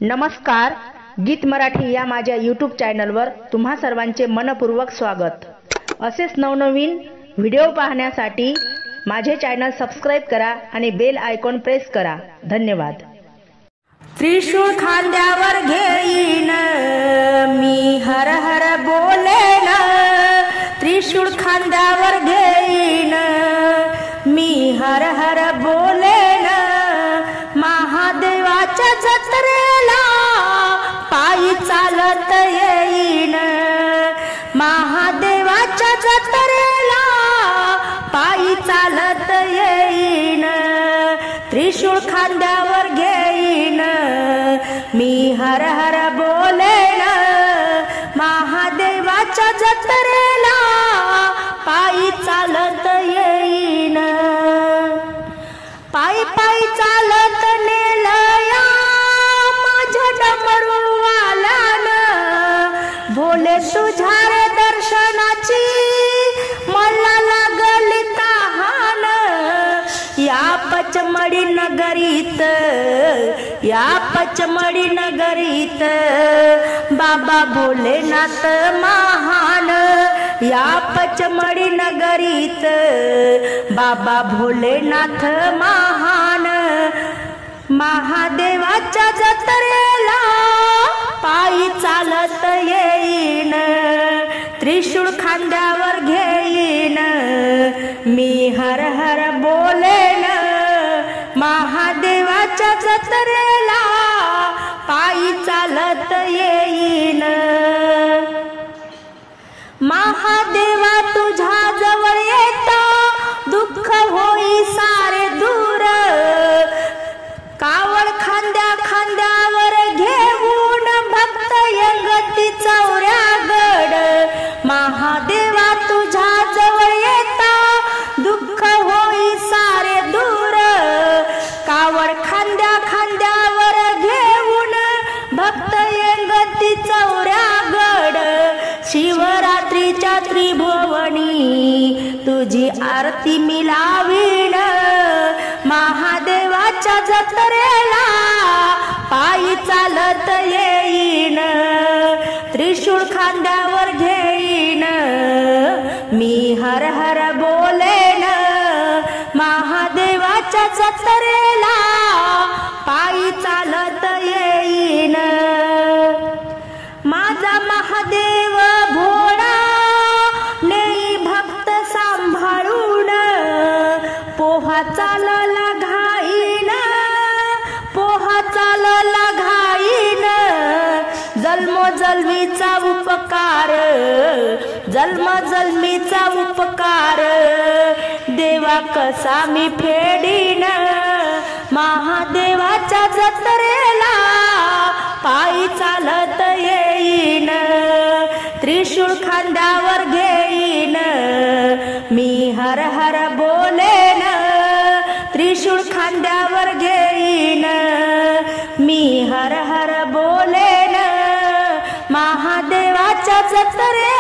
नमस्कार, गीत मराठी या माझ्या यूट्यूब चॅनलवर तुम्हा सर्वांचे मनपूर्वक स्वागत। असेच नवनवीन व्हिडिओ पाहण्यासाठी माझे चॅनल सबस्क्राइब करा आणि बेल आयकॉन प्रेस करा। धन्यवाद। त्रिशूळ खांद्यावर घेईन मी हर हर बोलेन, त्रिशूळ खांद्यावर घेईन मी हर हर बोलेन, महादेवाच्या जत्रेला पायी चालत येईन, महादेवाच्या जत्रेला पायी चालत येईन, त्रिशूळ खांद्यावर घेईन मी हर हर बोलेन, महादेवाच्या जत्रेला पायी चालत येईन, पायी पायी चालत नेलया माझ्या डमरूवाल्यानं, भोले तुझ्या रे दर्शनाची मला लागली तहान, या पचमढी नगरीत, या पचमढी नगरीत बाबा भोलेनाथ महान, या पचमढी नगरीत बाबा भोलेनाथ महान, महादेवाच्या जत्रेला पायी चालत येईन, त्रिशूळ खांद्यावर घेईन मी हर हर बोलेन, महादेवाच्या जत्रेला पायी चालत येईन, महादेवा तुझ्या जवळ येता दुःख होई सारे दूर, कावड खांद्या खांद्यावर घेऊन भक्त यंगती चौऱ्यागड, महादेवा तुझ्या जवळ येता दुःख होई सारे दूर, कावड खांद्या खांद्यावर घेऊन भक्त यंगती चौऱ्यागड, शिवरात्रीच्या त्रिभुवनी तुझी आरती मी लावीन, महादेवाच्या जत्रेला पायी चालत येईन, त्रिशूळ खांद्यावर घेईन मी हर हर बोलेन, महादेवाच्या जत्रेला पायी चालत येईन, माझा महादेव भोळा नेई भक्त सांभाळून, पोहा चालला घाईन, पोहा चालला घाईन, जन्मोजन्मीचा उपकार, जन्मोजन्मीचा उपकार देवा कसा मी फेडीन, महादेवाच्या जत्रेला पायी चालत येईन, त्रिशूळ खांद्यावर घेईन मी हर हर बोलेन, त्रिशूळ खांद्यावर घेईन मी हर हर बोलेन, महादेवाच्या जत्रेला